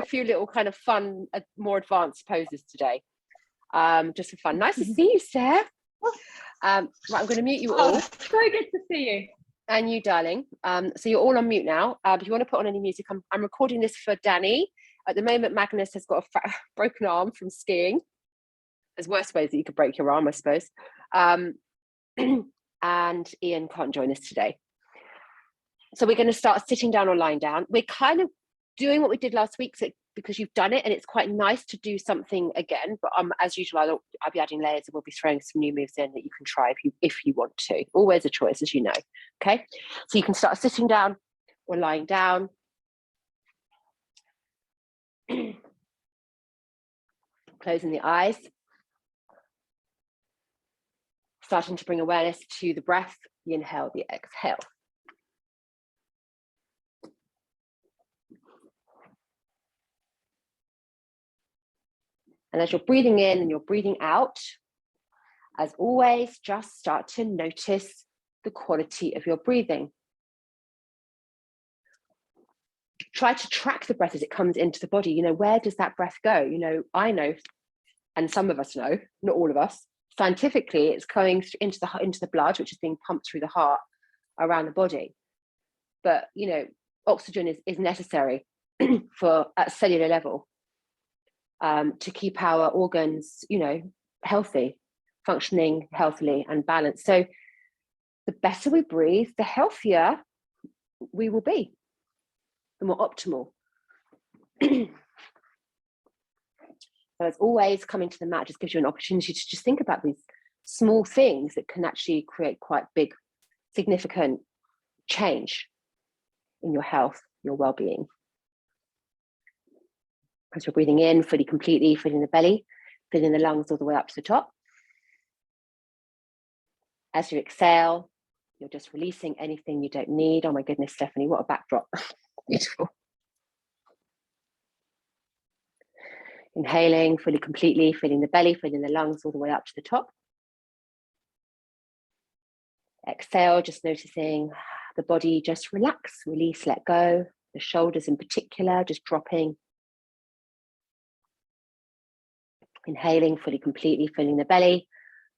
few little kind of fun, more advanced poses today. Just for fun. Nice to see you, Steph. Right, I'm going to mute you all. So good to see you. And you, darling. So you're all on mute now. If you want to put on any music, I'm recording this for Danny. At the moment, Magnus has got a broken arm from skiing. There's worse ways that you could break your arm, I suppose. And Ian can't join us today. So we're going to start sitting down or lying down. We're kind of doing what we did last week, so, because you've done it, and it's quite nice to do something again. But as usual, I'll be adding layers, and we'll be throwing some new moves in that you can try if you want to. Always a choice, as you know. Okay, so you can start sitting down or lying down. Closing the eyes. Starting to bring awareness to the breath, the inhale, the exhale. And as you're breathing in and you're breathing out, as always, just start to notice the quality of your breathing. Try to track the breath as it comes into the body. You know, where does that breath go? You know, I know, and some of us know, not all of us, scientifically, it's going into the blood, which is being pumped through the heart around the body. But, you know, oxygen is necessary for at cellular level to keep our organs, you know, healthy, functioning healthily and balanced. So the better we breathe, the healthier we will be, the more optimal. So as always, coming to the mat just gives you an opportunity to just think about these small things that can actually create quite big, significant change in your health, your well-being. As you're breathing in, fully, completely, filling the belly, filling the lungs all the way up to the top. As you exhale, you're just releasing anything you don't need. Oh my goodness, Stephanie, what a backdrop. Beautiful. Inhaling, fully, completely, filling the belly, filling the lungs all the way up to the top. Exhale, just noticing the body just relax, release, let go. The shoulders in particular, just dropping. Inhaling, fully, completely, filling the belly,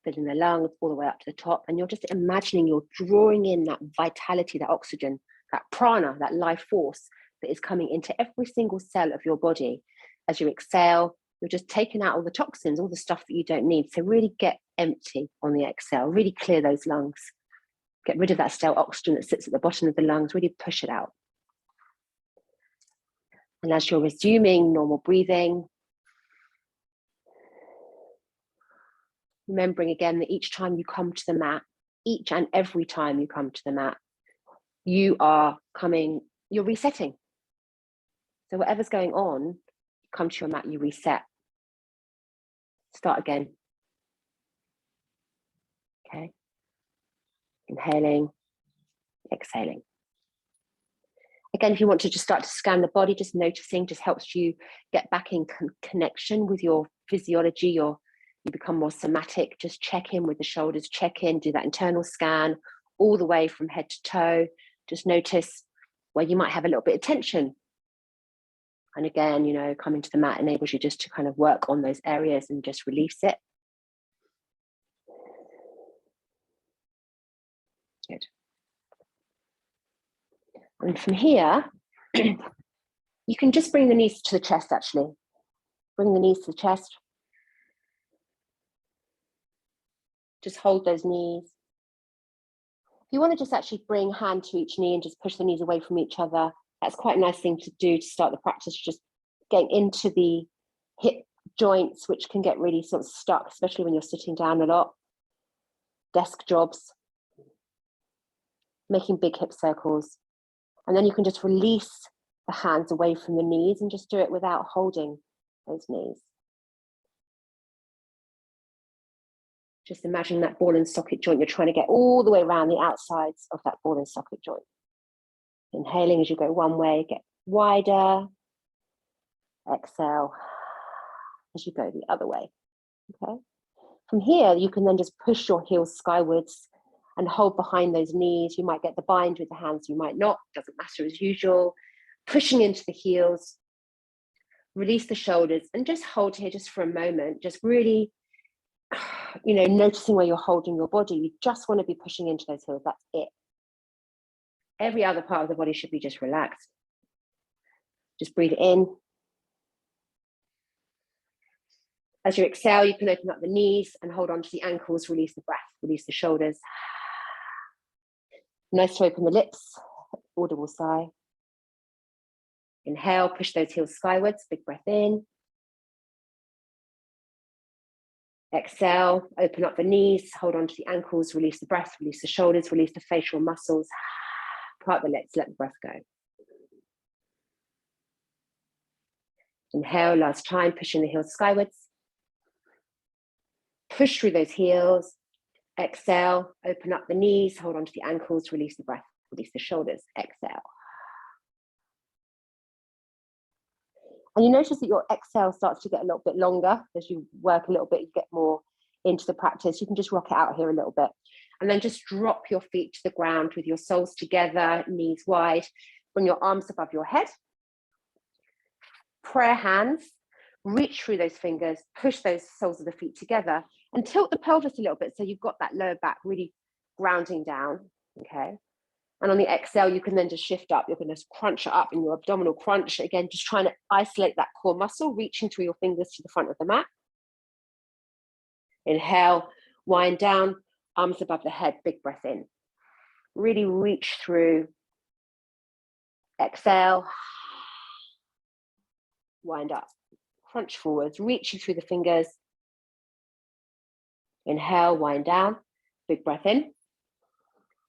filling the lungs all the way up to the top. And you're just imagining you're drawing in that vitality, that oxygen, that prana, that life force that is coming into every single cell of your body. As you exhale, you're just taking out all the toxins, all the stuff that you don't need. So really get empty on the exhale, really clear those lungs. Get rid of that stale oxygen that sits at the bottom of the lungs, really push it out. And as you're resuming normal breathing, remembering again that each time you come to the mat, each and every time you come to the mat, you're resetting. So whatever's going on, you come to your mat, you reset. Start again. Okay. Inhaling, exhaling. Again, if you want to just start to scan the body, just noticing, just helps you get back in connection with your physiology, you become more somatic. Just check in with the shoulders, check in, do that internal scan all the way from head to toe. Just notice where you might have a little bit of tension. And again, you know, coming to the mat enables you just to kind of work on those areas and just release it. Good. And from here, you can just bring the knees to the chest, actually. Bring the knees to the chest. Just hold those knees. If you want to just actually bring hand to each knee and just push the knees away from each other, that's quite a nice thing to do to start the practice, just getting into the hip joints, which can get really sort of stuck, especially when you're sitting down a lot. Desk jobs, making big hip circles. And then you can just release the hands away from the knees and just do it without holding those knees. Just imagine that ball and socket joint. You're trying to get all the way around the outsides of that ball and socket joint. Inhaling as you go one way, get wider. Exhale as you go the other way. Okay. From here, you can then just push your heels skywards and hold behind those knees. You might get the bind with the hands, you might not, doesn't matter as usual. Pushing into the heels, Release the shoulders and just hold here just for a moment. Just really, noticing where you're holding your body. You just want to be pushing into those heels. That's it. Every other part of the body should be just relaxed. Just breathe in. As you exhale, you can open up the knees and hold on to the ankles. Release the breath, release the shoulders. Nice to open the lips, audible sigh. Inhale, push those heels skywards, big breath in. Exhale, open up the knees, hold on to the ankles, release the breath, release the shoulders, release the facial muscles. Part the lips, let the breath go. Inhale, last time, pushing the heels skywards. Push through those heels. Exhale, open up the knees, hold on to the ankles, release the breath, release the shoulders. Exhale. And you notice that your exhale starts to get a little bit longer as you work a little bit, you get more into the practice. You can just rock it out here a little bit. And then just drop your feet to the ground with your soles together, knees wide. Bring your arms above your head. Prayer hands. Reach through those fingers, push those soles of the feet together and tilt the pelvis a little bit so you've got that lower back really grounding down, okay? And on the exhale, you can then just shift up. You're going to crunch it up in your abdominal crunch. Again, just trying to isolate that core muscle, reaching through your fingers to the front of the mat. Inhale, wind down, arms above the head, big breath in. Really reach through. Exhale, wind up. Crunch forwards, reaching through the fingers. Inhale, wind down, big breath in.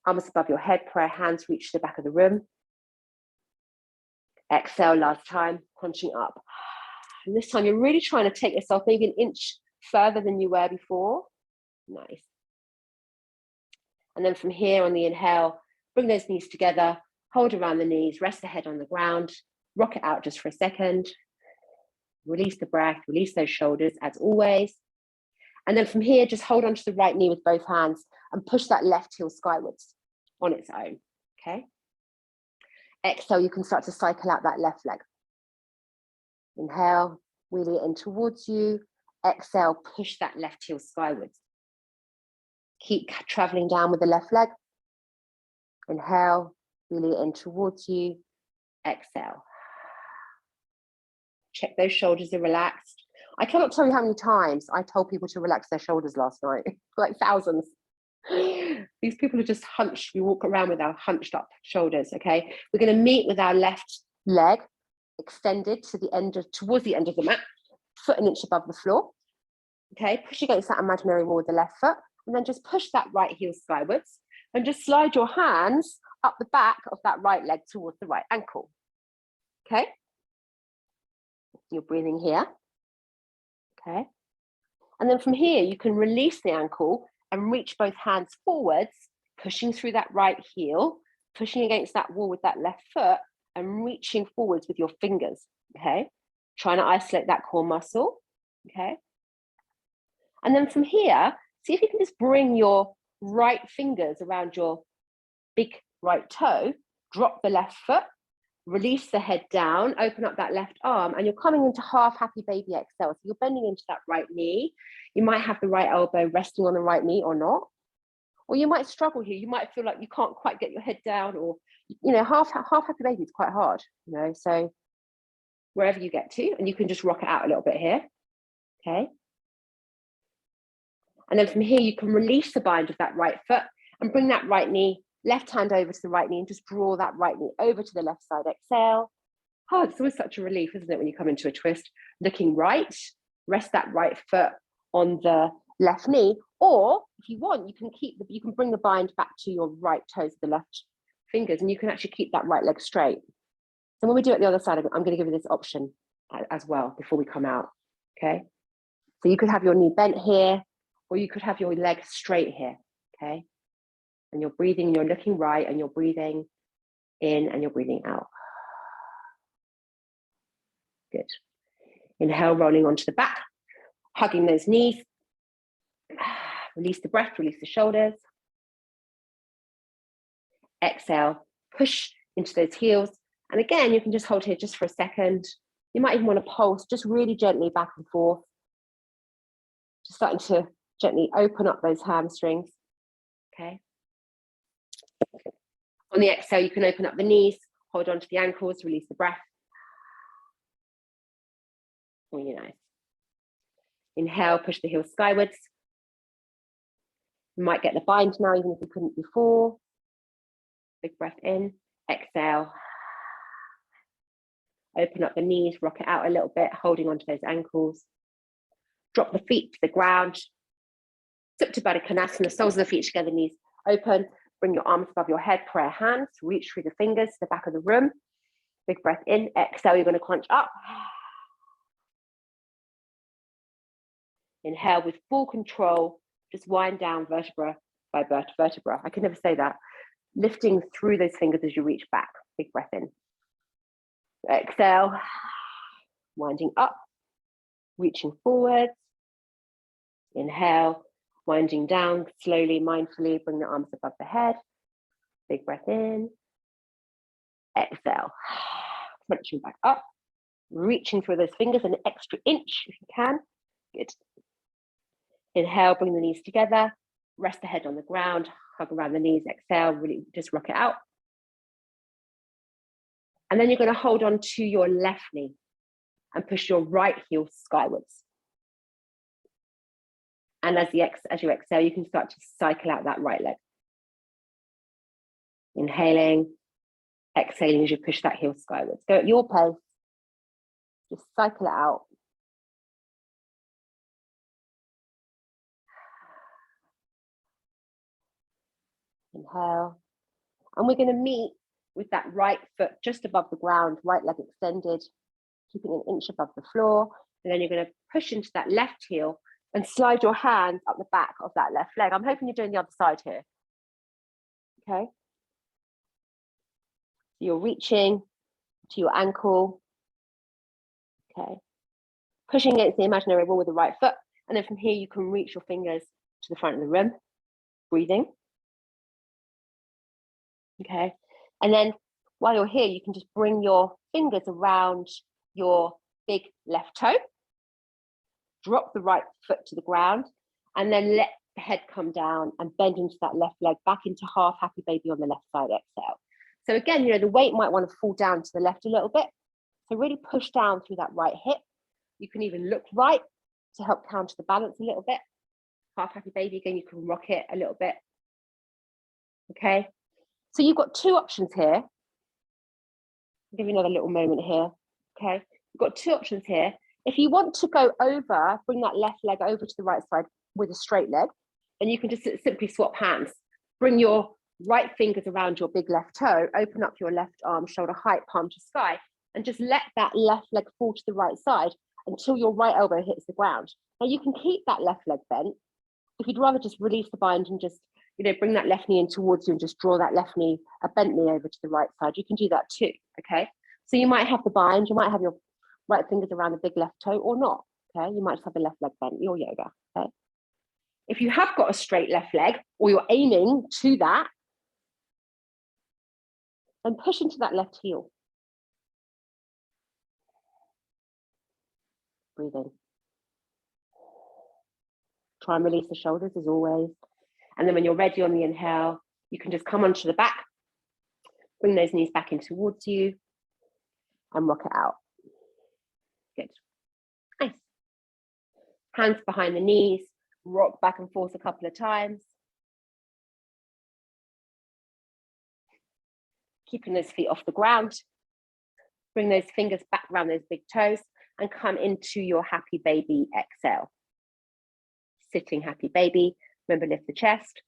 Arms above your head, prayer hands, reach to the back of the room. Exhale, last time, crunching up. And this time you're really trying to take yourself maybe an inch further than you were before. Nice. And then from here on the inhale, bring those knees together, hold around the knees, rest the head on the ground, rock it out just for a second. Release the breath, release those shoulders as always. And then from here, just hold onto the right knee with both hands and push that left heel skywards on its own, okay? Exhale, you can start to cycle out that left leg. Inhale, wheel it in towards you. Exhale, push that left heel skywards. Keep traveling down with the left leg. Inhale, wheel it in towards you. Exhale. Check those shoulders are relaxed. I cannot tell you how many times I told people to relax their shoulders last night, like thousands. These people are just hunched. We walk around with our hunched up shoulders, okay? We're going to meet with our left leg extended to the end of, towards the end of the mat, foot an inch above the floor, okay? Push against that imaginary wall with the left foot, and then just push that right heel skywards, and just slide your hands up the back of that right leg towards the right ankle, okay? You're breathing here, okay? And then from here, you can release the ankle and reach both hands forwards, pushing through that right heel, pushing against that wall with that left foot, and reaching forwards with your fingers, okay? Trying to isolate that core muscle, okay? And then from here, see if you can just bring your right fingers around your big right toe, drop the left foot, release the head down, open up that left arm, and you're coming into half happy baby exhale. So you're bending into that right knee. You might have the right elbow resting on the right knee or not. Or you might struggle here. You might feel like you can't quite get your head down, or, you know, half happy baby is quite hard, you know, so wherever you get to, and you can just rock it out a little bit here, okay? And then from here, you can release the bind of that right foot and bring that right knee, left hand over to the right knee, and just draw that right knee over to the left side. Exhale. Oh, it's always such a relief, isn't it, when you come into a twist? Looking right, rest that right foot on the left knee, or if you want, you can bring the bind back to your right toes, the left fingers, and you can actually keep that right leg straight. So when we do it the other side, I'm going to give you this option as well before we come out, okay? So you could have your knee bent here, or you could have your leg straight here, okay? And you're breathing, you're looking right, and you're breathing in and you're breathing out. Good. Inhale, rolling onto the back, hugging those knees. Release the breath, release the shoulders. Exhale, push into those heels. And again, you can just hold here just for a second. You might even want to pulse just really gently back and forth. Just starting to gently open up those hamstrings. Okay. On the exhale, you can open up the knees, hold on to the ankles, release the breath. Really nice. Inhale, push the heels skywards. You might get the bind now, even if you couldn't before. Big breath in, exhale. Open up the knees, rock it out a little bit, holding onto those ankles. Drop the feet to the ground. Supta Baddha Konasana, soles of the feet together, knees open. Bring your arms above your head, prayer hands. Reach through the fingers to the back of the room. Big breath in, exhale, you're going to crunch up. Inhale with full control, just wind down vertebra by vertebra. I can never say that. Lifting through those fingers as you reach back. Big breath in. Exhale, winding up, reaching forwards. Inhale, winding down slowly, mindfully, bring the arms above the head. Big breath in. Exhale, crunching back up, reaching through those fingers an extra inch if you can. Good. Inhale, bring the knees together, rest the head on the ground, hug around the knees, exhale, really just rock it out. And then you're going to hold on to your left knee and push your right heel skywards. And as you exhale, you can start to cycle out that right leg. Inhaling, exhaling as you push that heel skywards. Go at your pace. Just cycle it out. Inhale. And we're going to meet with that right foot just above the ground, right leg extended, keeping an inch above the floor. And then you're going to push into that left heel and slide your hands up the back of that left leg. I'm hoping you're doing the other side here. Okay. So you're reaching to your ankle. Okay. Pushing against the imaginary wall with the right foot. And then from here, you can reach your fingers to the front of the room. Breathing. Okay. And then while you're here, you can just bring your fingers around your big left toe. Drop the right foot to the ground. And then let the head come down and bend into that left leg back into half happy baby on the left side. Exhale. So again, the weight might want to fall down to the left a little bit. So really push down through that right hip. You can even look right to help counter the balance a little bit. Half happy baby, again, you can rock it a little bit. Okay. So you've got two options here. I'll give you another little moment here. Okay. You've got two options here. If you want to go over, bring that left leg over to the right side with a straight leg, then you can just simply swap hands. Bring your right fingers around your big left toe, open up your left arm, shoulder height, palm to sky, and just let that left leg fall to the right side until your right elbow hits the ground. Now you can keep that left leg bent. If you'd rather just release the bind and just, bring that left knee in towards you and just draw that left knee, a bent knee over to the right side, you can do that too, okay? So you might have the bind, you might have your right fingers around the big left toe or not, okay? You might just have the left leg bent, your yoga, okay? If you have got a straight left leg or you're aiming to that, then push into that left heel. Breathe in. Try and release the shoulders as always. And then when you're ready on the inhale, you can just come onto the back, bring those knees back in towards you and rock it out. Good. Nice. Hands behind the knees, rock back and forth a couple of times. Keeping those feet off the ground. Bring those fingers back around those big toes and come into your happy baby exhale. Sitting happy baby. Remember, lift the chest.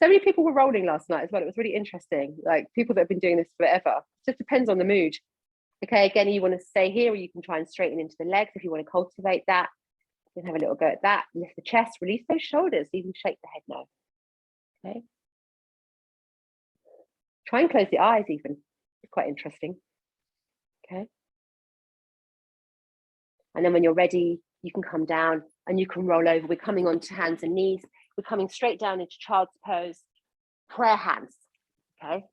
So many people were rolling last night as well. It was really interesting. Like people that have been doing this forever. It just depends on the mood. Okay, again, you want to stay here or you can try and straighten into the legs if you want to cultivate that. You can have a little go at that. Lift the chest, release those shoulders. You can shake the head now. Okay. Try and close the eyes even. It's quite interesting. Okay. And then when you're ready, you can come down and you can roll over. We're coming onto hands and knees. We're coming straight down into child's pose, prayer hands, okay?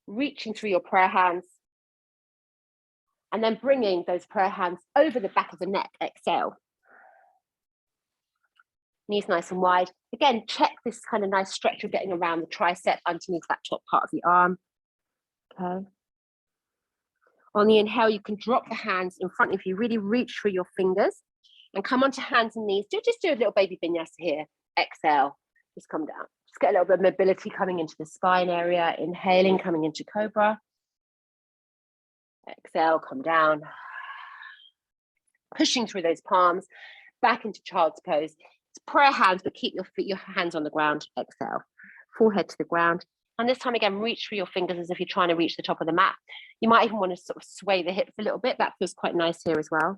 Reaching through your prayer hands, And then bringing those prayer hands over the back of the neck, exhale. Knees nice and wide. Again, check this kind of nice stretch you're getting around the tricep underneath that top part of the arm. Okay. On the inhale, you can drop the hands in front of you, really reach for your fingers and come onto hands and knees. Just do a little baby vinyasa here. Exhale, just come down. Just get a little bit of mobility coming into the spine area. Inhaling, coming into cobra. Exhale, come down. Pushing through those palms, back into child's pose. It's prayer hands, but keep your feet, your hands on the ground. Exhale, forehead to the ground. And this time again, reach for your fingers as if you're trying to reach the top of the mat. You might even want to sort of sway the hips a little bit. That feels quite nice here as well.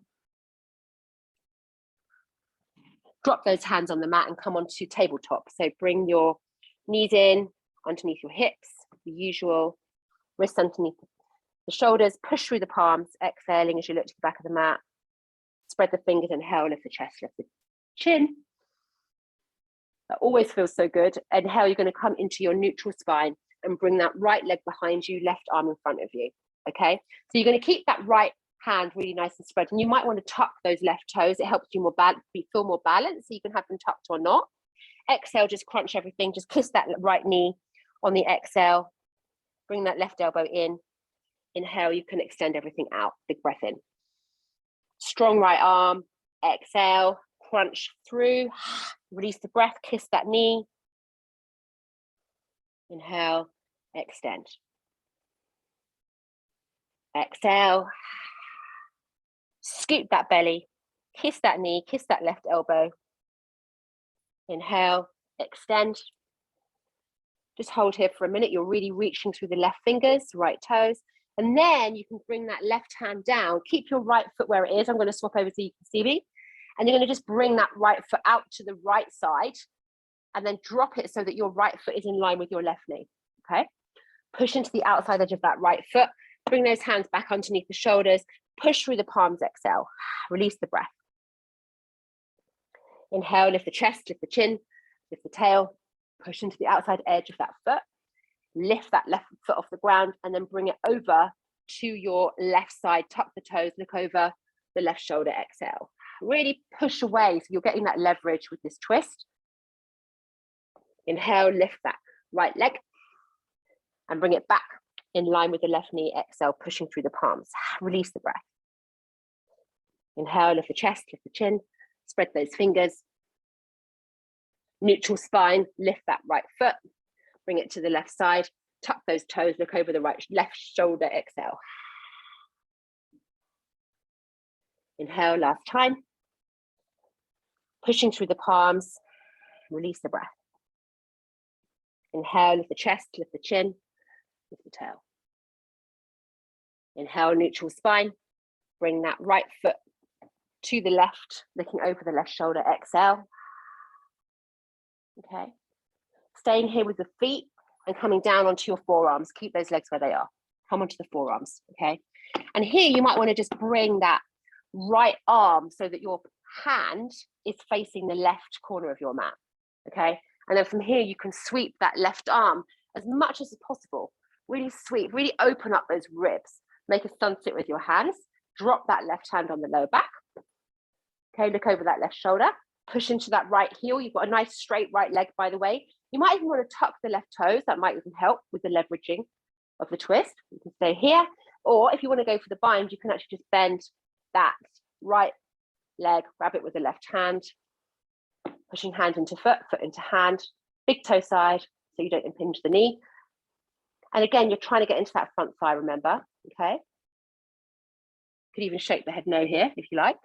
Drop those hands on the mat and come onto tabletop. So bring your knees in, underneath your hips, the usual. Wrists underneath the shoulders, push through the palms, exhaling as you look to the back of the mat. Spread the fingers, inhale, lift the chest, lift the chin. That always feels so good. Inhale, you're going to come into your neutral spine and bring that right leg behind you, left arm in front of you. Okay, so you're going to keep that right hand really nice and spread, and you might want to tuck those left toes. It helps you feel more balanced, so you can have them tucked or not. Exhale, just crunch everything, just kiss that right knee on the exhale. Bring that left elbow in. Inhale, you can extend everything out. Big breath in. Strong right arm. Exhale, crunch through. Release the breath, kiss that knee. Inhale, extend. Exhale. Scoop that belly. Kiss that knee, kiss that left elbow. Inhale, extend. Just hold here for a minute. You're really reaching through the left fingers, right toes. And then you can bring that left hand down. Keep your right foot where it is. I'm going to swap over so you can see me. And you're going to just bring that right foot out to the right side and then drop it so that your right foot is in line with your left knee. Okay. Push into the outside edge of that right foot. Bring those hands back underneath the shoulders. Push through the palms, exhale. Release the breath. Inhale, lift the chest, lift the chin, lift the tail. Push into the outside edge of that foot. Lift that left foot off the ground and then bring it over to your left side. Tuck the toes, look over the left shoulder, exhale. Really push away so you're getting that leverage with this twist. Inhale, lift that right leg and bring it back in line with the left knee. Exhale, pushing through the palms. Release the breath. Inhale, lift the chest, lift the chin, spread those fingers. Neutral spine, lift that right foot, bring it to the left side, tuck those toes, look over the left shoulder, exhale. Inhale, last time. Pushing through the palms, release the breath. Inhale, lift the chest, lift the chin, lift the tail. Inhale, neutral spine. Bring that right foot to the left, looking over the left shoulder, exhale. Okay. Staying here with the feet and coming down onto your forearms. Keep those legs where they are. Come onto the forearms, okay? And here you might want to just bring that right arm so that your hand is facing the left corner of your mat, okay? And then from here, you can sweep that left arm as much as possible. Really sweep, really open up those ribs. Make a sun sit with your hands. Drop that left hand on the lower back. Okay, look over that left shoulder. Push into that right heel. You've got a nice straight right leg, by the way. You might even want to tuck the left toes. That might even help with the leveraging of the twist. You can stay here. Or if you want to go for the bind, you can actually just bend that right leg, grab it with the left hand, pushing hand into foot, foot into hand, big toe side, so you don't impinge the knee. And again, you're trying to get into that front thigh, remember, okay? Could even shake the head no here, if you like.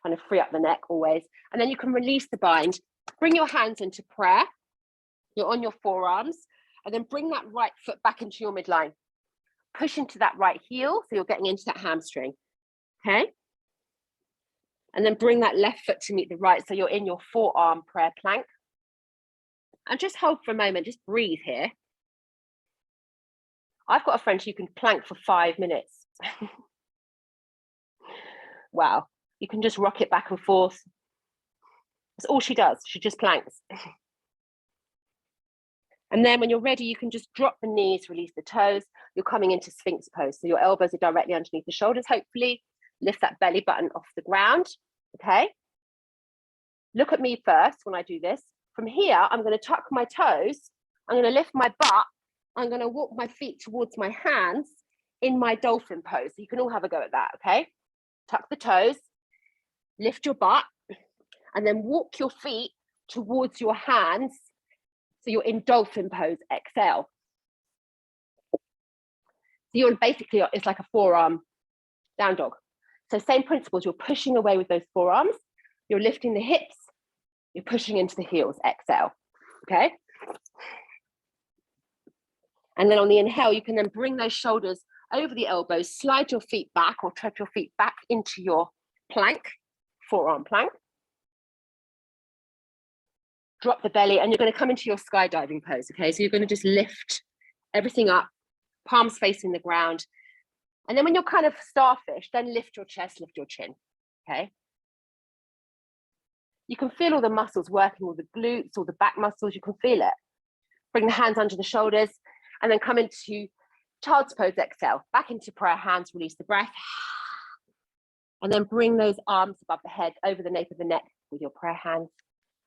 Trying to free up the neck always. And then you can release the bind. Bring your hands into prayer. You're on your forearms. And then bring that right foot back into your midline. Push into that right heel, so you're getting into that hamstring, okay? And then bring that left foot to meet the right, so you're in your forearm prayer plank. And just hold for a moment, just breathe here. I've got a friend who can plank for 5 minutes. Wow, you can just rock it back and forth. That's all she does, she just planks. And then when you're ready, you can just drop the knees, release the toes. You're coming into Sphinx pose. So your elbows are directly underneath the shoulders, hopefully. Lift that belly button off the ground, okay? Look at me first when I do this. From here, I'm gonna tuck my toes. I'm gonna lift my butt. I'm gonna walk my feet towards my hands in my dolphin pose. So you can all have a go at that, okay? Tuck the toes, lift your butt, and then walk your feet towards your hands. So you're in dolphin pose, exhale. So you're basically, it's like a forearm down dog. So same principles, you're pushing away with those forearms, you're lifting the hips, you're pushing into the heels, exhale, okay? And then on the inhale, you can then bring those shoulders over the elbows, slide your feet back or tread your feet back into your plank, forearm plank. Drop the belly and you're going to come into your skydiving pose, okay? So you're going to just lift everything up, palms facing the ground. And then when you're kind of starfish, then lift your chest, lift your chin, okay? You can feel all the muscles working, all the glutes, all the back muscles, you can feel it. Bring the hands under the shoulders and then come into child's pose, exhale. Back into prayer hands, release the breath. And then bring those arms above the head, over the nape of the neck with your prayer hands.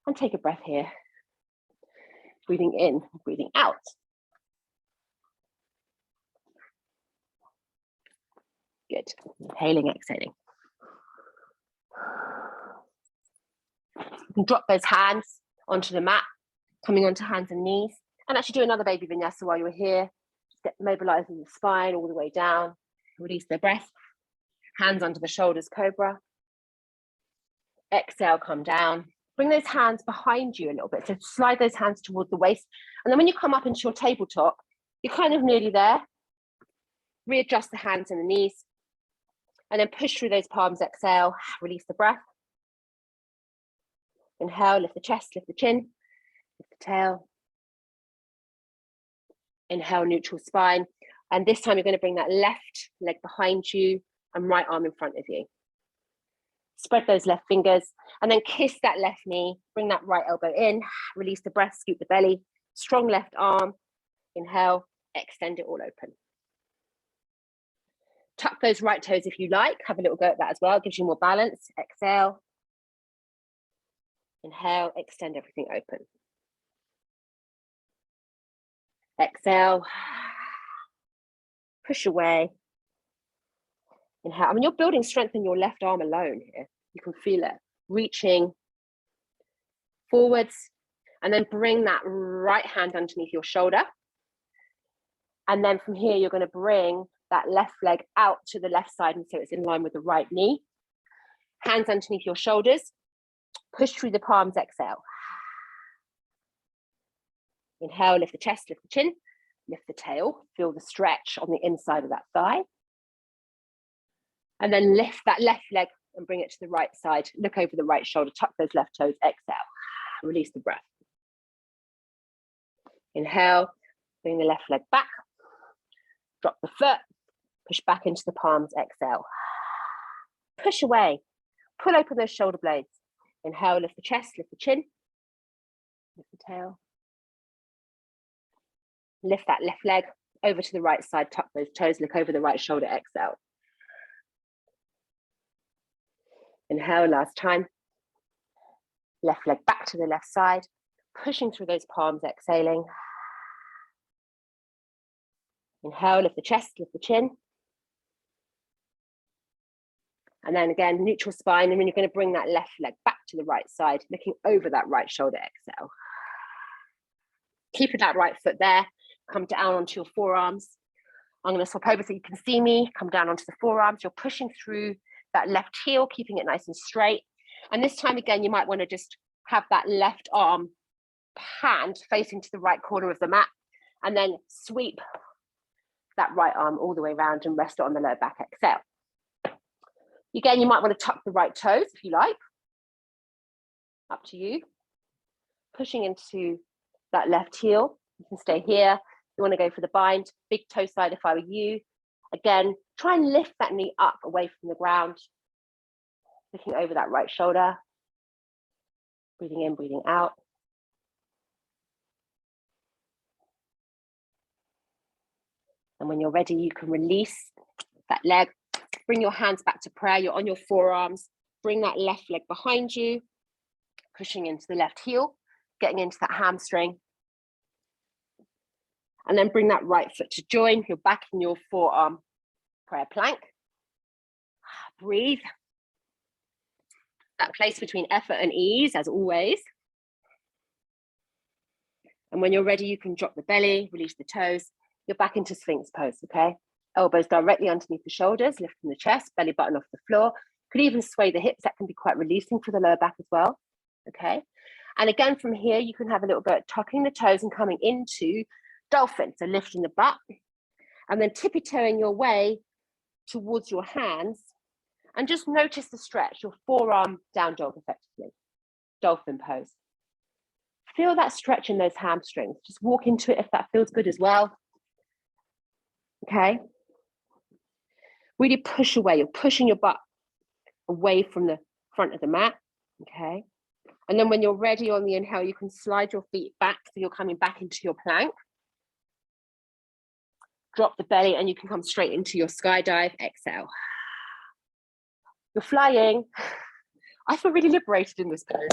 And take a breath here. Breathing in, breathing out. Good. Inhaling, exhaling. You can drop those hands onto the mat, coming onto hands and knees, and actually do another baby vinyasa while you're here. Just get mobilizing the spine all the way down. Release the breath. Hands under the shoulders, cobra. Exhale, come down. Bring those hands behind you a little bit. So slide those hands towards the waist. And then when you come up into your tabletop, you're kind of nearly there. Readjust the hands and the knees. And then push through those palms, exhale, release the breath. Inhale, lift the chest, lift the chin, lift the tail. Inhale, neutral spine. And this time you're going to bring that left leg behind you and right arm in front of you. Spread those left fingers and then kiss that left knee. Bring that right elbow in, release the breath, scoop the belly. Strong left arm. Inhale, extend it all open. Tuck those right toes if you like. Have a little go at that as well. It gives you more balance. Exhale. Inhale, extend everything open. Exhale. Push away. Inhale. I mean, you're building strength in your left arm alone here. You can feel it. Reaching forwards. And then bring that right hand underneath your shoulder. And then from here, you're going to bring that left leg out to the left side. And so it's in line with the right knee. Hands underneath your shoulders. Push through the palms, exhale. Inhale, lift the chest, lift the chin, lift the tail. Feel the stretch on the inside of that thigh. And then lift that left leg and bring it to the right side. Look over the right shoulder, tuck those left toes, exhale. Release the breath. Inhale, bring the left leg back. Drop the foot, push back into the palms, exhale. Push away, pull open those shoulder blades. Inhale, lift the chest, lift the chin, lift the tail. Lift that left leg over to the right side, tuck those toes, look over the right shoulder, exhale. Inhale, last time. Left leg back to the left side, pushing through those palms, exhaling. Inhale, lift the chest, lift the chin. And then again, neutral spine, and then you're going to bring that left leg back to the right side, looking over that right shoulder, exhale. Keeping that right foot there, come down onto your forearms. I'm going to swap over so you can see me, come down onto the forearms. You're pushing through that left heel, keeping it nice and straight. And this time again, you might want to just have that left arm hand facing to the right corner of the mat, and then sweep that right arm all the way around and rest it on the lower back, exhale. Again, you might want to tuck the right toes if you like. Up to you. Pushing into that left heel. You can stay here. You want to go for the bind. Big toe side if I were you. Again, try and lift that knee up away from the ground. Looking over that right shoulder. Breathing in, breathing out. And when you're ready, you can release that leg. Bring your hands back to prayer. You're on your forearms. Bring that left leg behind you, pushing into the left heel, getting into that hamstring. And then bring that right foot to join. You're back in your forearm prayer plank. Breathe. That place between effort and ease, as always. And when you're ready, you can drop the belly, release the toes. You're back into Sphinx pose, okay? Elbows directly underneath the shoulders, lifting the chest, belly button off the floor. Could even sway the hips. That can be quite releasing for the lower back as well, okay? And again, from here, you can have a little bit of tucking the toes and coming into dolphin. So lifting the butt and then tippy-toeing your way towards your hands and just notice the stretch, your forearm down dog effectively, dolphin pose. Feel that stretch in those hamstrings. Just walk into it if that feels good as well. Okay. Really push away. You're pushing your butt away from the front of the mat. Okay. And then when you're ready on the inhale, you can slide your feet back so you're coming back into your plank. Drop the belly and you can come straight into your skydive. Exhale. You're flying. I feel really liberated in this pose.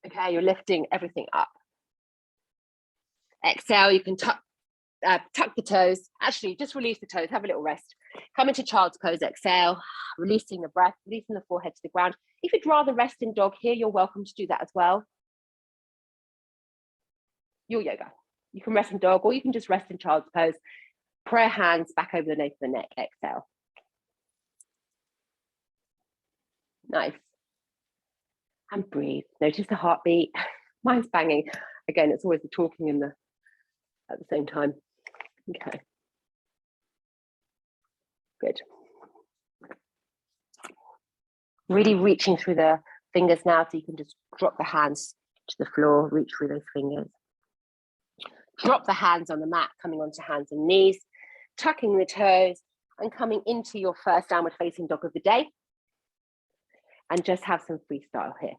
Okay, you're lifting everything up. Exhale, you can tuck the toes. Actually, just release the toes, have a little rest. Come into child's pose, exhale, releasing the breath, releasing the forehead to the ground. If you'd rather rest in dog here, you're welcome to do that as well. Your yoga. You can rest in dog or you can just rest in child's pose. Prayer hands back over the nape of the neck, exhale. Nice. And breathe. Notice the heartbeat. Mine's banging. Again, it's always the talking and at the same time. Okay. Good. Really reaching through the fingers now, so you can just drop the hands to the floor, reach through those fingers. Drop the hands on the mat, coming onto hands and knees, tucking the toes and coming into your first downward facing dog of the day. And just have some freestyle here.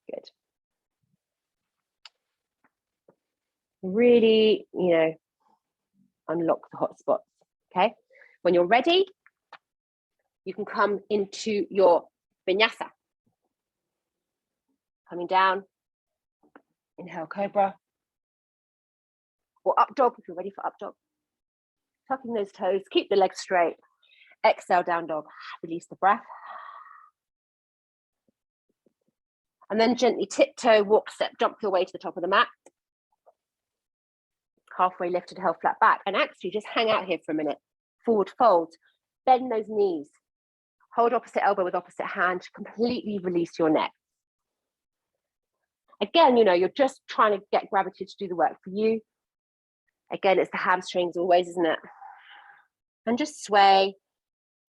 Good. Really, unlock the hot spots, okay? When you're ready, you can come into your vinyasa. Coming down, inhale cobra, or up dog if you're ready for up dog. Tucking those toes, keep the legs straight. Exhale, down dog, release the breath. And then gently tiptoe, walk, step, jump your way to the top of the mat. Halfway lifted, held flat back. And actually just hang out here for a minute. Forward fold, bend those knees. Hold opposite elbow with opposite hand, completely release your neck. Again, you're just trying to get gravity to do the work for you. Again, it's the hamstrings always, isn't it? And just sway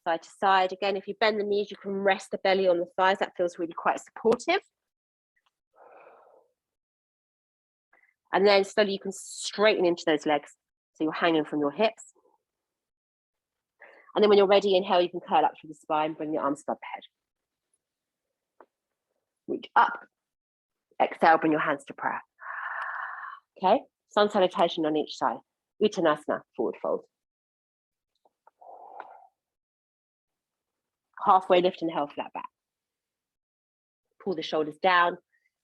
side to side. Again, if you bend the knees, you can rest the belly on the thighs. That feels really quite supportive. And then slowly you can straighten into those legs. So you're hanging from your hips. And then when you're ready, inhale, you can curl up through the spine, bring your arms above the head. Reach up. Exhale, bring your hands to prayer. Okay, sun salutation on each side. Uttanasana, forward fold. Halfway lift, inhale, flat back. Pull the shoulders down.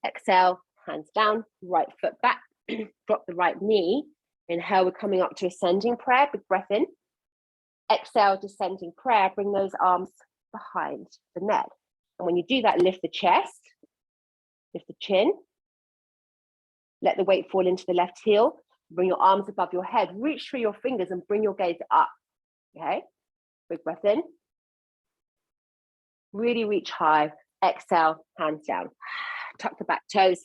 Exhale, hands down, right foot back. Drop the right knee. Inhale, we're coming up to ascending prayer, big breath in. Exhale, descending prayer, bring those arms behind the neck. And when you do that, lift the chest, lift the chin. Let the weight fall into the left heel. Bring your arms above your head. Reach through your fingers and bring your gaze up. Okay, big breath in. Really reach high. Exhale, hands down. Tuck the back toes.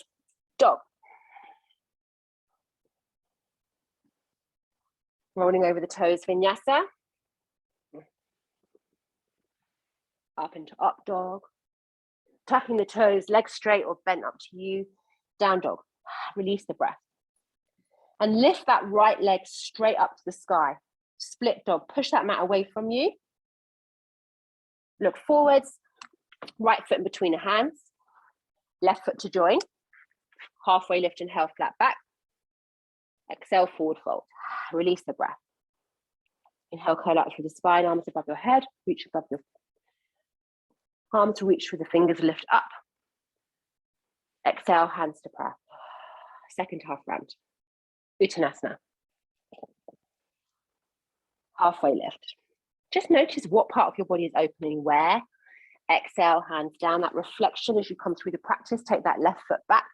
Dog. Rolling over the toes, vinyasa. Up into up dog. Tucking the toes, legs straight or bent up to you. Down dog. Release the breath. And lift that right leg straight up to the sky. Split dog. Push that mat away from you. Look forwards. Right foot in between the hands. Left foot to join. Halfway lift, inhale, flat back. Exhale, forward fold. Release the breath. Inhale, curl out through the spine, arms above your head, reach above your arms to reach through the fingers, lift up. Exhale, hands to prayer. Second half round. Uttanasana. Halfway lift. Just notice what part of your body is opening where. Exhale, hands down. That reflection as you come through the practice. Take that left foot back.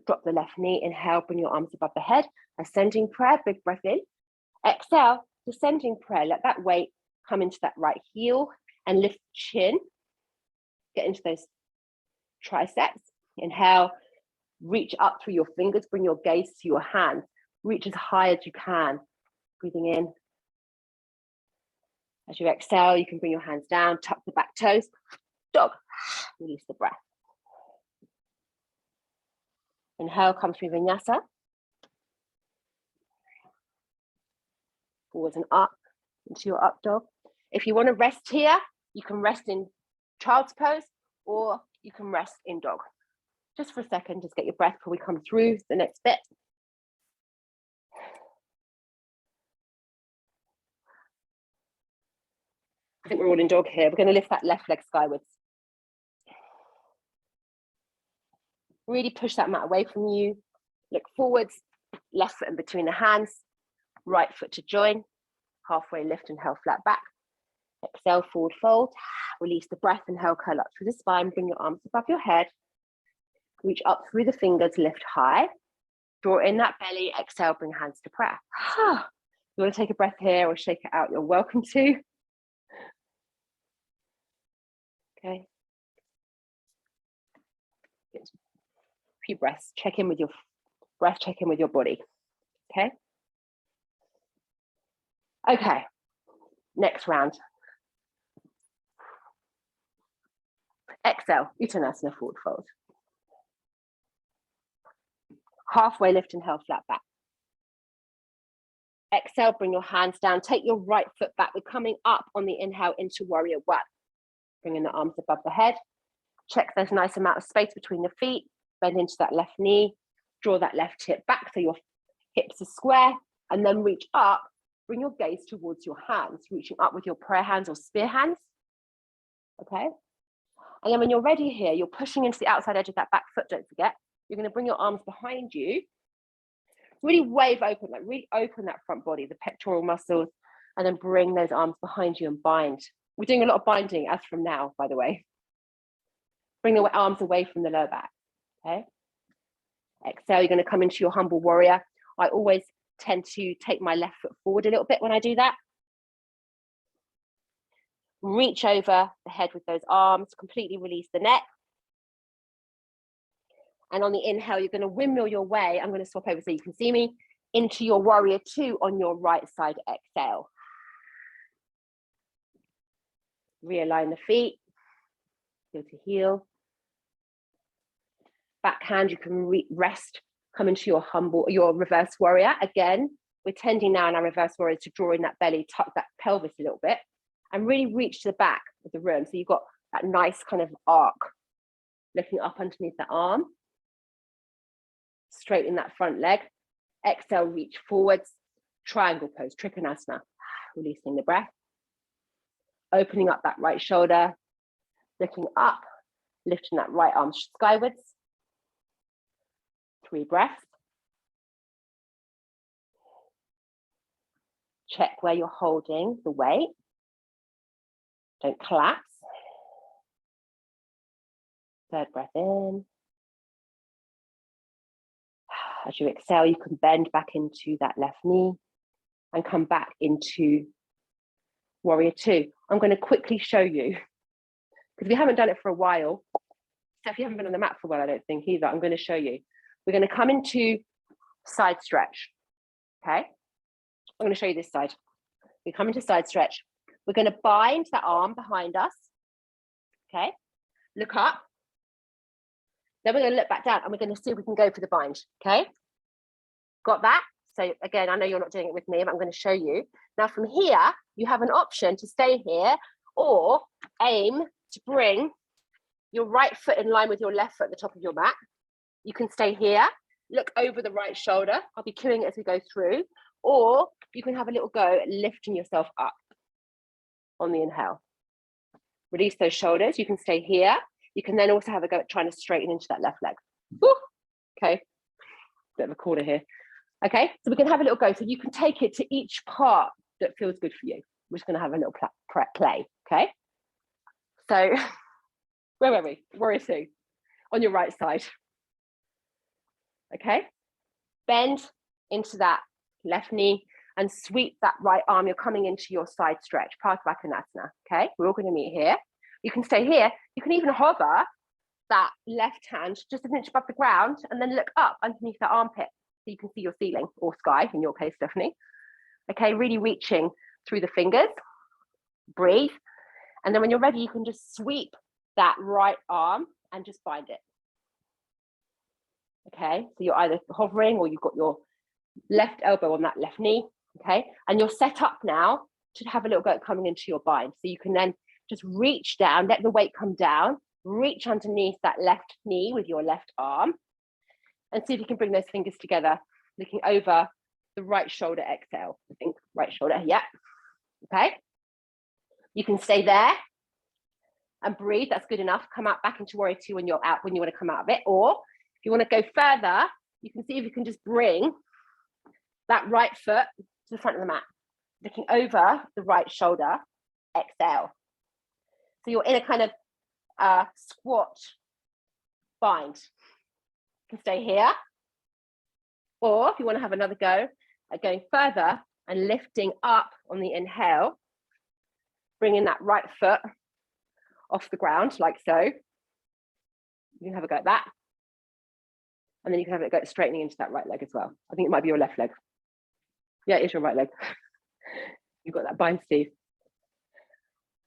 Drop the left knee. Inhale, bring your arms above the head. Ascending prayer, big breath in. Exhale, descending prayer. Let that weight come into that right heel and lift chin. Get into those triceps. Inhale, reach up through your fingers. Bring your gaze to your hands. Reach as high as you can. Breathing in. As you exhale, you can bring your hands down, tuck the back toes. Dog. Release the breath. Inhale, come through vinyasa. Forwards and up into your up dog. If you want to rest here, you can rest in child's pose or you can rest in dog. Just for a second, just get your breath before we come through the next bit. I think we're all in dog here. We're going to lift that left leg skywards. Really push that mat away from you. Look forwards, left foot in between the hands, right foot to join. Halfway lift, inhale, flat back. Exhale, forward fold. Release the breath, inhale, curl up through the spine. Bring your arms above your head. Reach up through the fingers, lift high. Draw in that belly, exhale, bring hands to prayer. You want to take a breath here or shake it out, you're welcome to. Okay. Good. Few breaths. Check in with your breath, check in with your body. Okay. Okay. Next round. Exhale, Uttanasana, forward fold. Halfway lift, inhale, flat back. Exhale, bring your hands down. Take your right foot back. We're coming up on the inhale into warrior one. Bringing the arms above the head. Check there's a nice amount of space between the feet. Bend into that left knee. Draw that left hip back so your hips are square. And then reach up. Bring your gaze towards your hands, reaching up with your prayer hands or spear hands. Okay. And then when you're ready here, you're pushing into the outside edge of that back foot, don't forget. You're going to bring your arms behind you. Really wave open, like really open that front body, the pectoral muscles, and then bring those arms behind you and bind. We're doing a lot of binding as from now, by the way. Bring the arms away from the lower back, okay? Exhale, you're going to come into your humble warrior. I always tend to take my left foot forward a little bit when I do that. Reach over the head with those arms, completely release the neck. And on the inhale, you're going to windmill your way. I'm going to swap over so you can see me into your warrior two on your right side. Exhale. Realign the feet, heel to heel. Backhand, you can rest, come into your reverse warrior. Again, we're tending now in our reverse warrior to draw in that belly, tuck that pelvis a little bit, and really reach to the back of the room. So you've got that nice kind of arc looking up underneath the arm. Straighten that front leg. Exhale, reach forwards. Triangle pose, Trikonasana. Releasing the breath. Opening up that right shoulder. Looking up. Lifting that right arm skywards. 3 breaths. Check where you're holding the weight. Don't collapse. 3rd breath in. As you exhale, you can bend back into that left knee and come back into warrior two. I'm going to quickly show you, because we haven't done it for a while. Steph, you haven't been on the mat for a while, I don't think either. I'm going to show you. We're going to come into side stretch. Okay. I'm going to show you this side. We come into side stretch. We're going to bind that arm behind us. Okay. Look up. Then we're going to look back down and we're going to see if we can go for the bind. Okay. Got that? So again, I know you're not doing it with me, but I'm going to show you. Now from here, you have an option to stay here or aim to bring your right foot in line with your left foot at the top of your mat. You can stay here, look over the right shoulder. I'll be cueing it as we go through, or you can have a little go at lifting yourself up on the inhale. Release those shoulders. You can stay here. You can then also have a go at trying to straighten into that left leg. Woo. Okay, bit of a corner here. Okay, so we can have a little go. So you can take it to each part that feels good for you. We're just going to have a little play. Okay, so where were we? Warrior two on your right side. Okay, bend into that left knee and sweep that right arm. You're coming into your side stretch, Padmakonasana. Okay, we're all going to meet here. You can stay here. You can even hover that left hand just an inch above the ground and then look up underneath the armpit so you can see your ceiling or sky, in your case, Stephanie. Okay, really reaching through the fingers. Breathe. And then when you're ready, you can just sweep that right arm and just bind it. Okay, so you're either hovering or you've got your left elbow on that left knee. Okay, and you're set up now to have a little go at coming into your bind. So you can then just reach down, let the weight come down, reach underneath that left knee with your left arm, and see if you can bring those fingers together, looking over the right shoulder. Exhale. I think right shoulder. Yeah. Okay. You can stay there and breathe. That's good enough. Come out back into warrior two when you're out, when you want to come out of it. Or if you want to go further, you can see if you can just bring that right foot to the front of the mat, looking over the right shoulder. Exhale. So you're in a kind of squat bind. You can stay here. Or if you want to have another go at going further and lifting up on the inhale, bringing that right foot off the ground like so. You can have a go at that. And then you can have a go at straightening into that right leg as well. I think it might be your left leg. Yeah, it is your right leg. You've got that bind, Steve.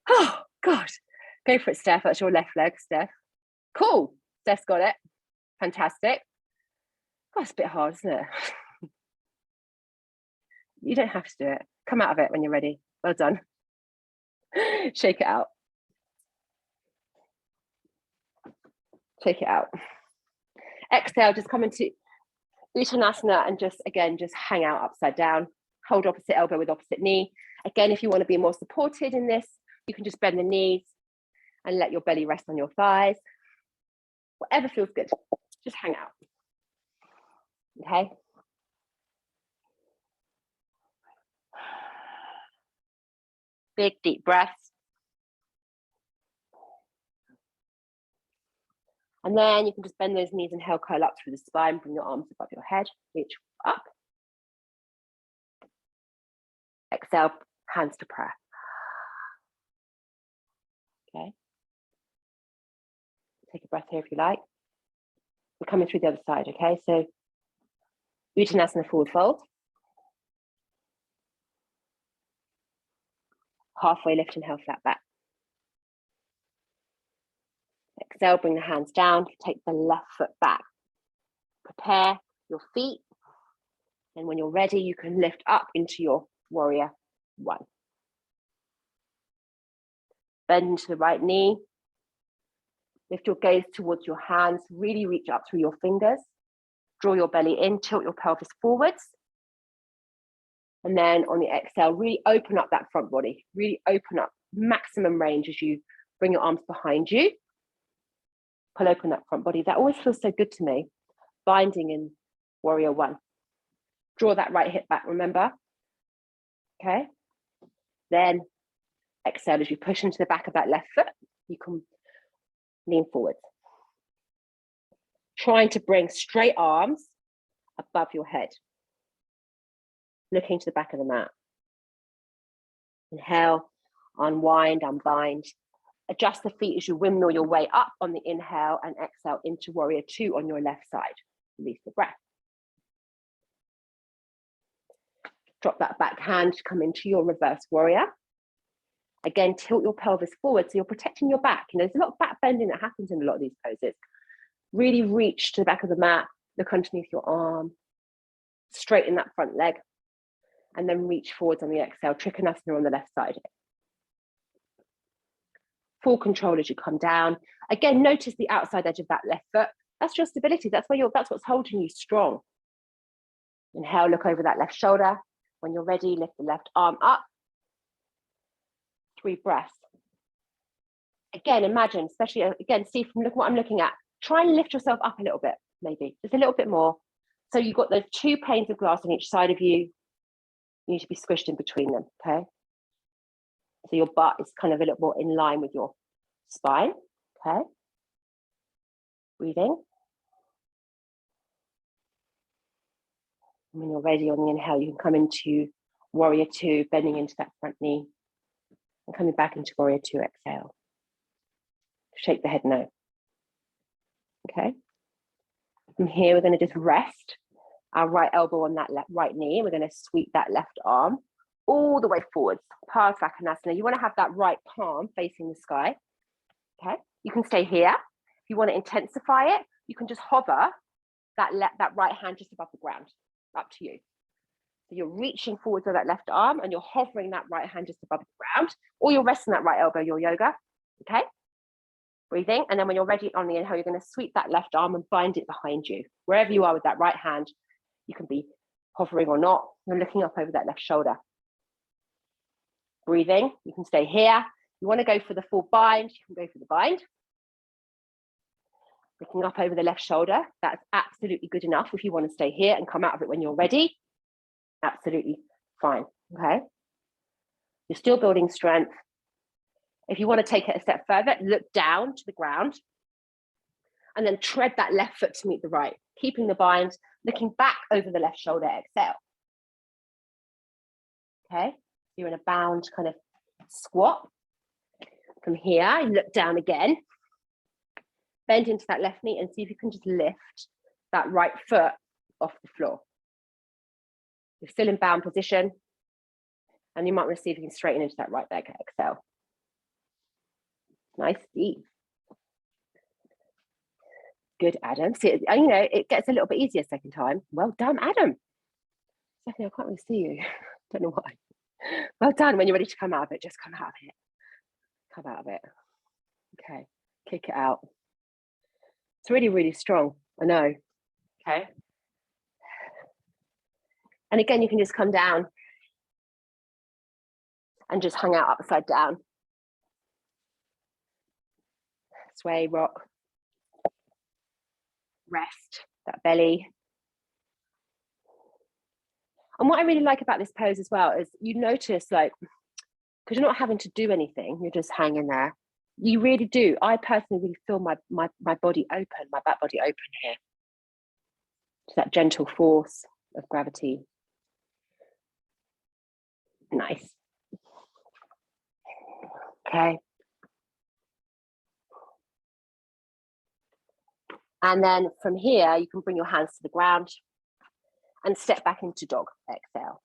Oh, God. Go for it, Steph. That's your left leg, Steph. Cool. Steph's got it. Fantastic. God, it's a bit hard, isn't it? You don't have to do it. Come out of it when you're ready. Well done. Shake it out. Shake it out. Exhale, just come into Uttanasana and just, again, just hang out upside down. Hold opposite elbow with opposite knee. Again, if you want to be more supported in this, you can just bend the knees and let your belly rest on your thighs. Whatever feels good, just hang out. Okay. Big, deep breaths. And then you can just bend those knees and inhale, curl up through the spine, bring your arms above your head, reach up. Exhale, hands to prayer. Okay. Take a breath here if you like. We're coming through the other side, okay? So Uttanasana, forward fold. Halfway lift, inhale, flat back. Exhale, bring the hands down, take the left foot back. Prepare your feet. And when you're ready, you can lift up into your warrior one. Bend into the right knee. Lift your gaze towards your hands. Really reach up through your fingers. Draw your belly in, tilt your pelvis forwards. And then on the exhale, really open up that front body. Really open up maximum range as you bring your arms behind you. Pull open that front body. That always feels so good to me. Binding in warrior one. Draw that right hip back, remember? Okay. Then exhale as you push into the back of that left foot. You can lean forward. Trying to bring straight arms above your head. Looking to the back of the mat. Inhale, unwind, unbind. Adjust the feet as you windmill your way up on the inhale and exhale into warrior two on your left side. Release the breath. Drop that back hand, come into your reverse warrior. Again, tilt your pelvis forward so you're protecting your back. You know, there's a lot of back bending that happens in a lot of these poses. Really reach to the back of the mat, look underneath your arm, straighten that front leg, and then reach forwards on the exhale, Trikonasana on the left side. Full control as you come down. Again, notice the outside edge of that left foot. That's your stability. That's what's holding you strong. Inhale, look over that left shoulder. When you're ready, lift the left arm up. 3 breaths. Again, imagine, especially again, see from what I'm looking at. Try and lift yourself up a little bit, maybe just a little bit more. So you've got those 2 panes of glass on each side of you. You need to be squished in between them, okay? So your butt is kind of a little more in line with your spine, okay? Breathing. And when you're ready on the inhale, you can come into warrior 2, bending into that front knee. And coming back into warrior 2, exhale. Shake the head no. Okay. From here, we're going to just rest our right elbow on that right knee. We're going to sweep that left arm all the way forwards. Parsvakonasana. You want to have that right palm facing the sky. Okay. You can stay here. If you want to intensify it, you can just hover that right hand just above the ground. Up to you. So you're reaching forwards with that left arm and you're hovering that right hand just above the ground, or you're resting that right elbow, your yoga. Okay. Breathing. And then when you're ready on the inhale, you're going to sweep that left arm and bind it behind you. Wherever you are with that right hand, you can be hovering or not. You're looking up over that left shoulder. Breathing. You can stay here. You want to go for the full bind, you can go for the bind. Looking up over the left shoulder. That's absolutely good enough if you want to stay here and come out of it when you're ready. Absolutely fine. Okay. You're still building strength. If you want to take it a step further, look down to the ground and then tread that left foot to meet the right, keeping the bind, looking back over the left shoulder, exhale. Okay, you're in a bound kind of squat. From here, you look down again, bend into that left knee and see if you can just lift that right foot off the floor. You're still in bound position and you might want to see if you can straighten into that right leg, exhale. Nice, deep. Good, Adam. See, you know, it gets a little bit easier second time. Well done, Adam. Stephanie, I can't really see you. Don't know why. Well done. When you're ready to come out of it, just come out of it. Come out of it. Okay, kick it out. It's really, really strong. I know. Okay. And again, you can just come down and just hang out upside down. Sway, rock, rest, that belly. And what I really like about this pose as well is you notice, like, because you're not having to do anything, you're just hanging there. You really do. I personally really feel my body open, my back body open here. It's that gentle force of gravity. Nice. Okay. And then from here, you can bring your hands to the ground and step back into dog, exhale.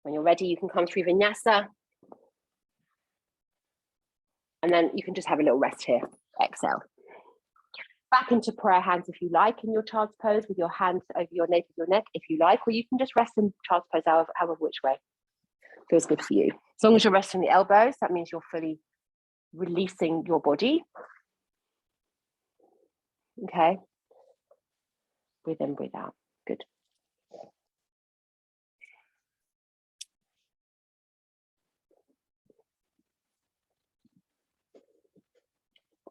When you're ready, you can come through vinyasa. And then you can just have a little rest here, exhale. Back into prayer hands if you like in your child's pose with your hands over your nape of your neck if you like, or you can just rest in child's pose however which way feels good for you. As long as you're resting the elbows, that means you're fully releasing your body. Okay. Breathe in, breathe out. Good.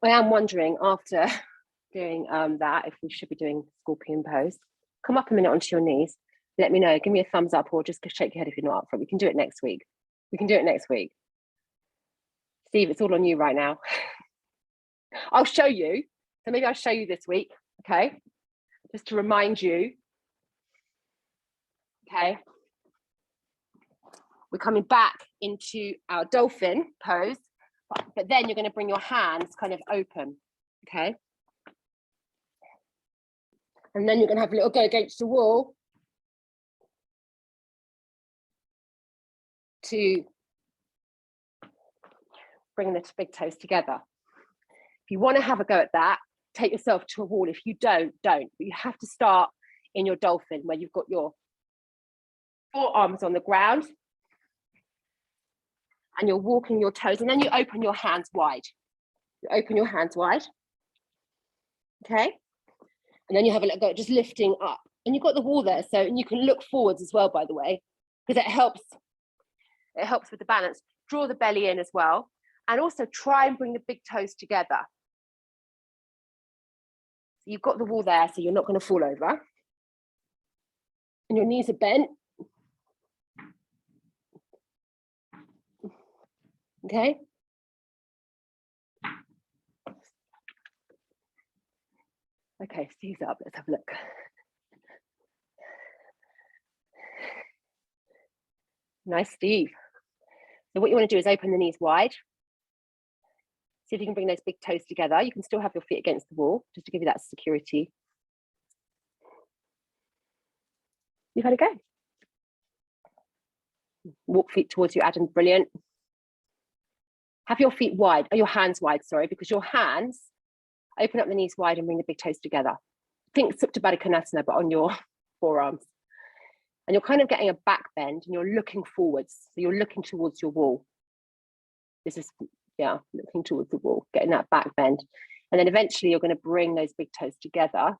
I am wondering after doing that if we should be doing scorpion pose. Come up a minute onto your knees. Let me know. Give me a thumbs up or just shake your head if you're not up for it. We can do it next week. We can do it next week. Steve, it's all on you right now. I'll show you. So maybe I'll show you this week. Okay. Just to remind you. Okay. We're coming back into our dolphin pose, but then you're going to bring your hands kind of open. Okay. And then you're going to have a little go against the wall to bring the big toes together. If you want to have a go at that, take yourself to a wall. If you don't. But you have to start in your dolphin where you've got your forearms on the ground and you're walking your toes, and then you open your hands wide. You open your hands wide. Okay. And then you have a little go, just lifting up. And you've got the wall there. So, and you can look forwards as well, by the way, because it helps with the balance. Draw the belly in as well. And also try and bring the big toes together. So you've got the wall there, so you're not going to fall over. And your knees are bent. Okay. Okay, Steve's up. Let's have a look. Nice, Steve. So what you want to do is open the knees wide. See if you can bring those big toes together. You can still have your feet against the wall, just to give you that security. You've had a go. Walk feet towards you, Adam. Brilliant. Have your feet wide, or your hands wide, sorry, because your hands, open up the knees wide and bring the big toes together. Think Supta Baddha Konasana, but on your forearms. And you're kind of getting a back bend and you're looking forwards. So you're looking towards your wall. This is, yeah, looking towards the wall, getting that back bend. And then eventually you're going to bring those big toes together.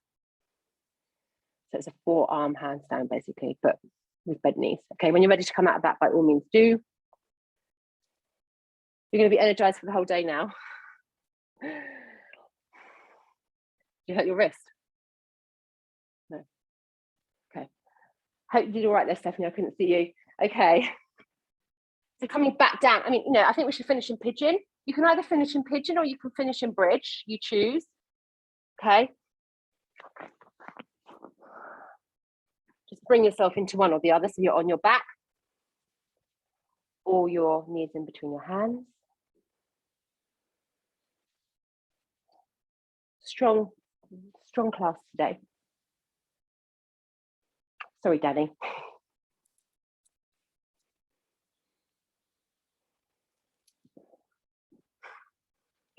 So it's a forearm handstand basically, but with bent knees. Okay, when you're ready to come out of that, by all means do. You're going to be energized for the whole day now. You hurt your wrist? No. Okay. Hope you did all right there, Stephanie. I couldn't see you. Okay. So coming back down, I mean, you know, I think we should finish in pigeon. You can either finish in pigeon or you can finish in bridge. You choose. Okay. Just bring yourself into one or the other. So you're on your back or your knees in between your hands. Strong class today. Sorry, Danny.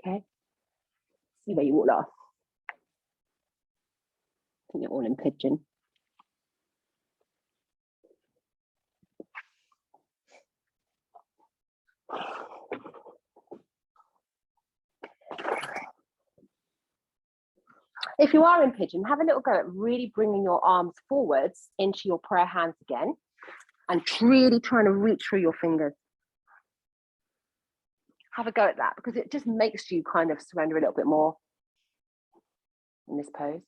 Okay. See where you all are. I think you're all in pigeon. If you are in pigeon, have a little go at really bringing your arms forwards into your prayer hands again and really trying to reach through your fingers. Have a go at that because it just makes you kind of surrender a little bit more in this pose.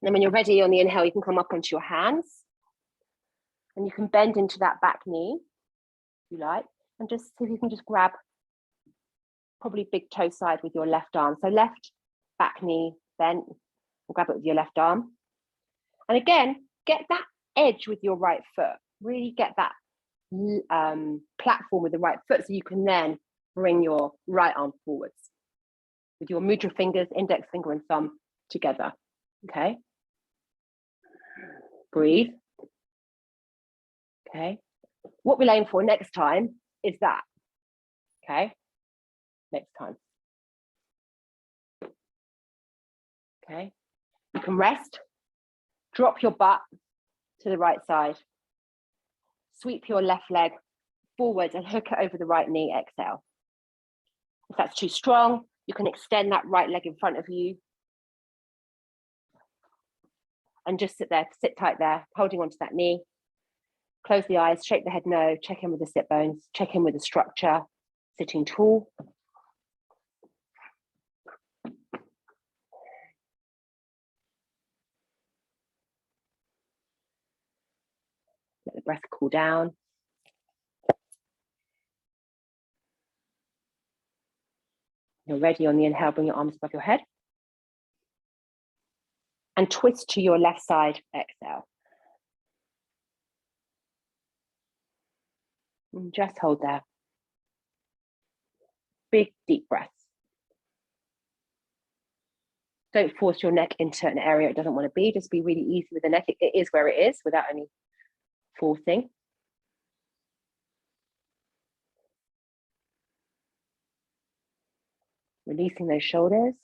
And then when you're ready on the inhale, you can come up onto your hands and you can bend into that back knee, if you like, and just see if you can just grab probably big toe side with your left arm. So left back knee bent, and grab it with your left arm. And again, get that edge with your right foot. Really get that platform with the right foot so you can then bring your right arm forwards with your mudra fingers, index finger and thumb together. Okay. Breathe. Okay. What we'll aim for next time is that. Okay. Next time. Okay. You can rest. Drop your butt to the right side. Sweep your left leg forward and hook it over the right knee. Exhale. If that's too strong, you can extend that right leg in front of you and just sit tight there, holding onto that knee. Close the eyes, shake the head no, check in with the sit bones, check in with the structure, sitting tall. Let the breath cool down. You're ready on the inhale, bring your arms above your head. And twist to your left side, exhale. And just hold there. Big, deep breaths. Don't force your neck into an area it doesn't want to be. Just be really easy with the neck. It is where it is without any forcing. Releasing those shoulders.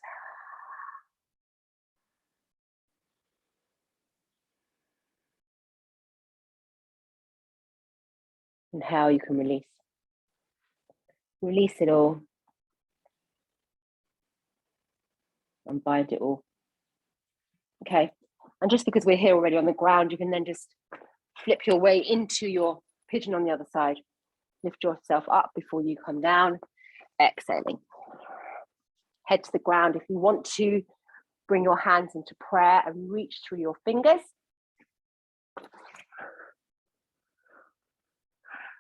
And how you can release. Release it all. Unbind it all. Okay. And just because we're here already on the ground, you can then just flip your way into your pigeon on the other side. Lift yourself up before you come down. Exhaling. Head to the ground. If you want to, bring your hands into prayer and reach through your fingers.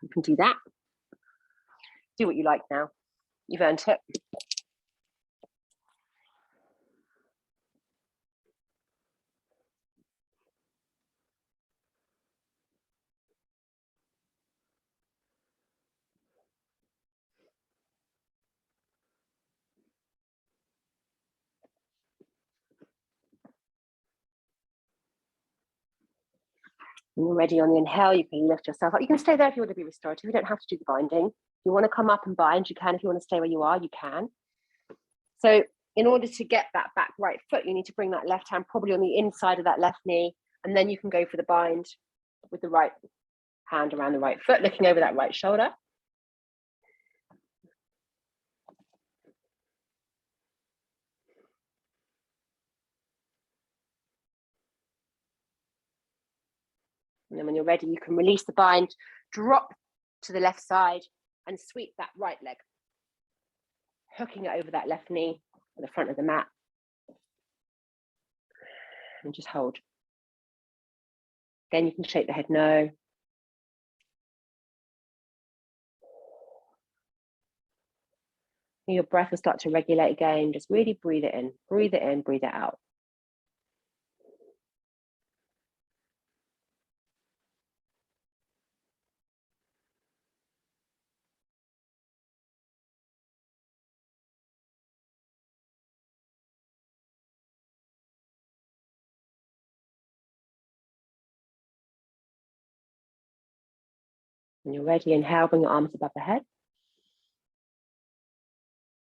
You can do that. Do what you like now. You've earned it. When you're ready on the inhale, you can lift yourself up. You can stay there if you want to be restorative. You don't have to do the binding. If you want to come up and bind, you can. If you want to stay where you are, you can. So in order to get that back right foot, you need to bring that left hand probably on the inside of that left knee, and then you can go for the bind with the right hand around the right foot, looking over that right shoulder. And then when you're ready, you can release the bind, drop to the left side and sweep that right leg, hooking it over that left knee at the front of the mat. And just hold. Again, you can shake the head no. Your breath will start to regulate again. Just really breathe it in, breathe it out. When you're ready, inhale, bring your arms above the head.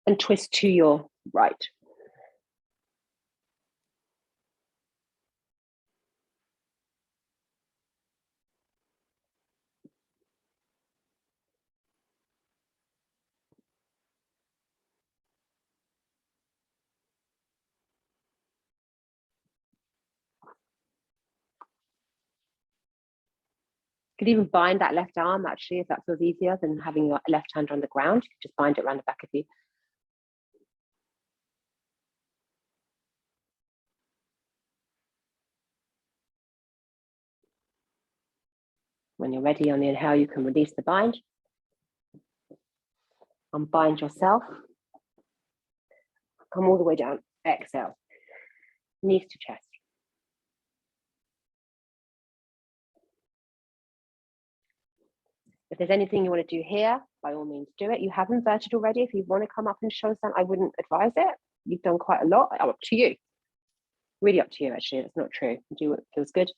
And twist to your right. You could even bind that left arm, actually, if that feels easier than having your left hand on the ground. You could just bind it around the back of you. When you're ready on the inhale, you can release the bind. Unbind yourself. Come all the way down. Exhale. Knees to chest. If there's anything you want to do here, by all means do it. You have inverted already. If you want to come up and show us that, I wouldn't advise it. You've done quite a lot. Up to you. Really up to you, actually. That's not true. Do what feels good.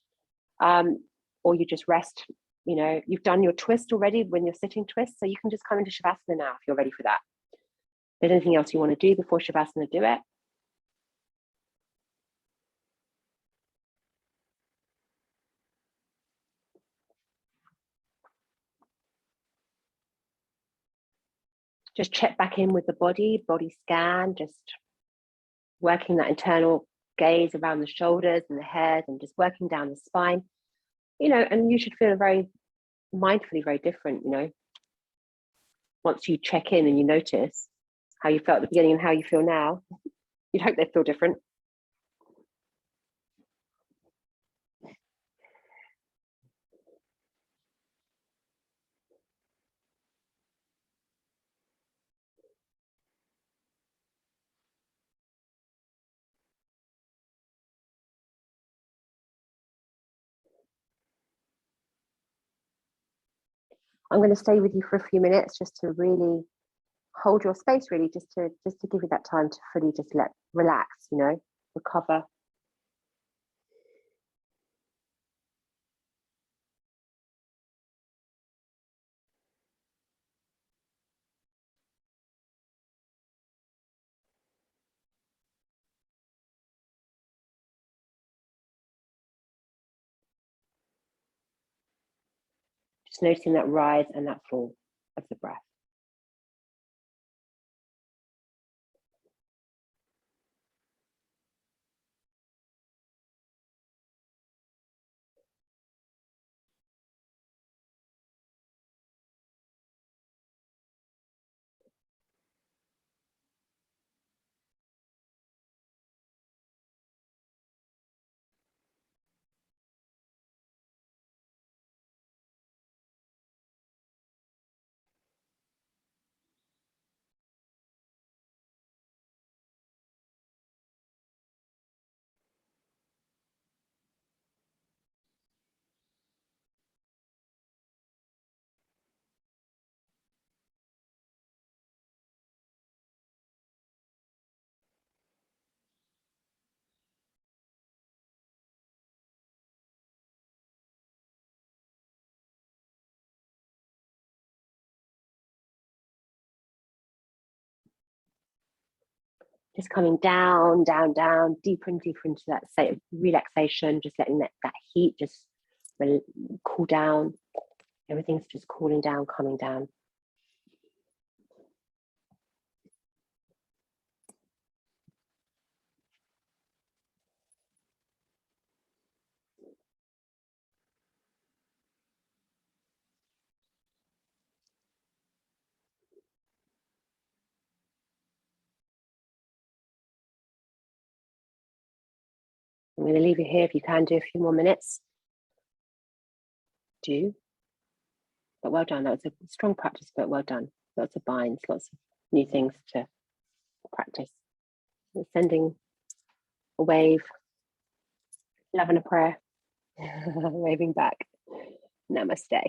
Or you just rest. You know, you've done your twist already when you're sitting twist, so you can just come into Shavasana now if you're ready for that. If there's anything else you want to do before Shavasana, do it. Just check back in with the body scan, just working that internal gaze around the shoulders and the head and just working down the spine, you know, and you should feel very mindfully very different, you know, once you check in and you notice how you felt at the beginning and how you feel now. You'd hope they feel different. I'm going to stay with you for a few minutes just to really hold your space, really, just to give you that time to fully just relax, you know, recover. Just noticing that rise and that fall of the breath. Just coming down, down, down, deeper and deeper into that state of relaxation, just letting that heat just cool down. Everything's just cooling down, coming down. I'm going to leave you here. If you can do a few more minutes, do. But well done. That was a strong practice, but well done. Lots of binds, lots of new things to practice. Sending a wave, love and a prayer, waving back. Namaste.